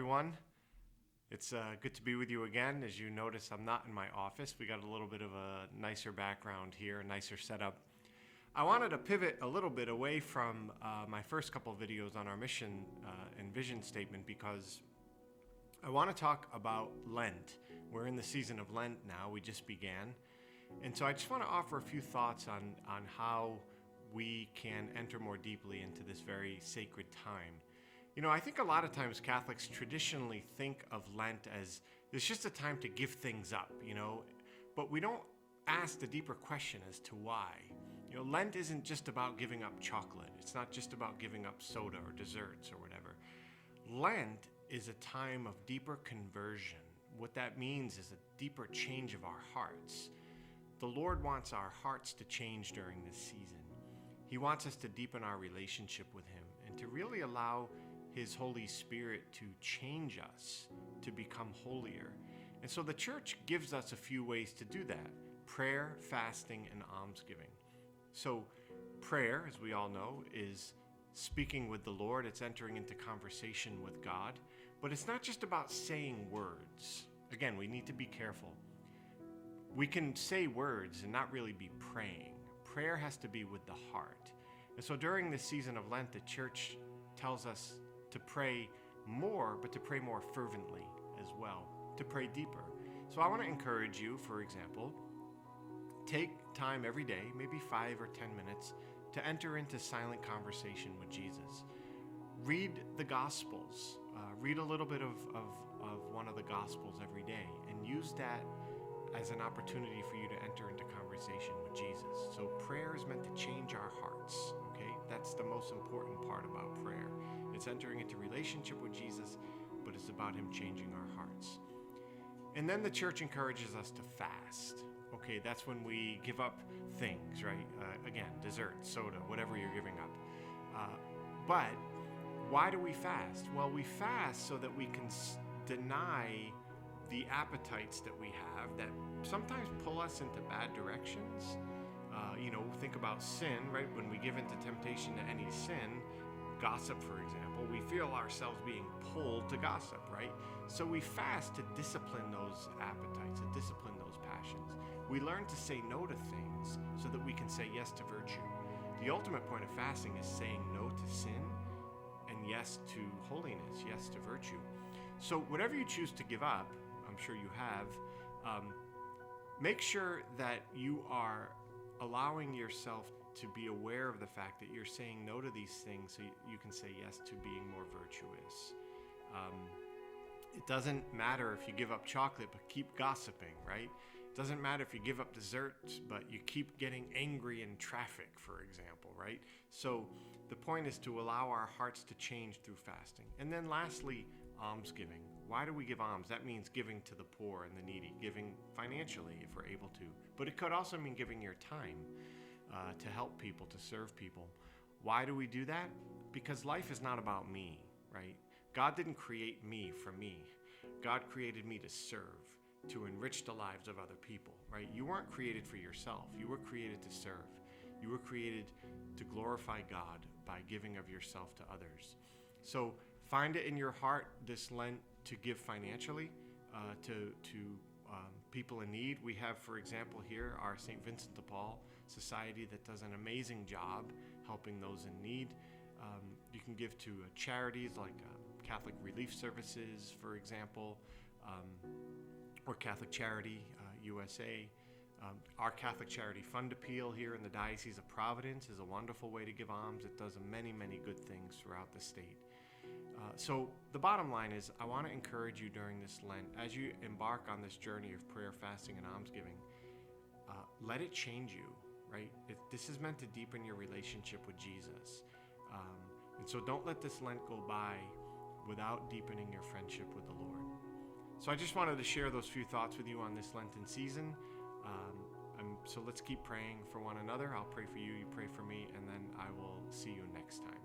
everyone. It's good to be with you again. As you notice, I'm not in my office. We got a little bit of a nicer background here, a nicer setup. I wanted to pivot a little bit away from my first couple of videos on our mission and vision statement because I want to talk about Lent. We're in the season of Lent now. We just began. And so I just want to offer a few thoughts on how we can enter more deeply into this very sacred time. You know, I think a lot of times Catholics traditionally think of Lent as it's just a time to give things up, but we don't ask the deeper question as to why. Lent isn't just about giving up chocolate. It's not just about giving up soda or desserts or whatever. Lent is a time of deeper conversion. What that means is a deeper change of our hearts. The Lord wants our hearts to change during this season. He wants us to deepen our relationship with Him and to really allow His Holy Spirit to change us, to become holier. And so the Church gives us a few ways to do that: prayer, fasting, and almsgiving. So prayer, as we all know, is speaking with the Lord. It's entering into conversation with God. But it's not just about saying words. Again, we need to be careful. We can say words and not really be praying. Prayer has to be with the heart. And so during this season of Lent, the Church tells us to pray more, but to pray more fervently as well, to pray deeper. So I want to encourage you, for example, take time every day, maybe 5 or 10 minutes, to enter into silent conversation with Jesus. Read the Gospels. Read a little bit of one of the Gospels every day and use that as an opportunity for you to enter into conversation with Jesus. So prayer is meant to change our hearts, okay? That's the most important part about prayer. It's entering into relationship with Jesus, but it's about Him changing our hearts. And then the Church encourages us to fast. Okay, that's when we give up things, right? Again, dessert, soda, whatever you're giving up. But why do we fast? Well, we fast so that we can deny the appetites that we have that sometimes pull us into bad directions. Think about sin, right? When we give into temptation to any sin, gossip, for example, we feel ourselves being pulled to gossip, right? So we fast to discipline those appetites, to discipline those passions. We learn to say no to things so that we can say yes to virtue. The ultimate point of fasting is saying no to sin and yes to holiness, yes to virtue. So whatever you choose to give up, I'm sure you have, make sure that you are allowing yourself to be aware of the fact that you're saying no to these things so you can say yes to being more virtuous. It doesn't matter if you give up chocolate but keep gossiping, right? It doesn't matter if you give up desserts but you keep getting angry in traffic, for example, right? So the point is to allow our hearts to change through fasting. And then lastly, almsgiving. Why do we give alms? That means giving to the poor and the needy, giving financially if we're able to. But it could also mean giving your time to help people, to serve people. Why do we do that? Because life is not about me, right? God didn't create me for me. God created me to serve, to enrich the lives of other people, right? You weren't created for yourself. You were created to serve. You were created to glorify God by giving of yourself to others. So find it in your heart this Lent to give financially to people in need. We have, for example, here our St. Vincent de Paul Society that does an amazing job helping those in need. You can give to charities like Catholic Relief Services, for example, or Catholic Charity USA. Our Catholic Charity Fund Appeal here in the Diocese of Providence is a wonderful way to give alms. It does many, many good things throughout the state. So the bottom line is I want to encourage you during this Lent, as you embark on this journey of prayer, fasting, and almsgiving, let it change you, right? This is meant to deepen your relationship with Jesus. And so don't let this Lent go by without deepening your friendship with the Lord. So I just wanted to share those few thoughts with you on this Lenten season. So let's keep praying for one another. I'll pray for you, you pray for me, and then I will see you next time.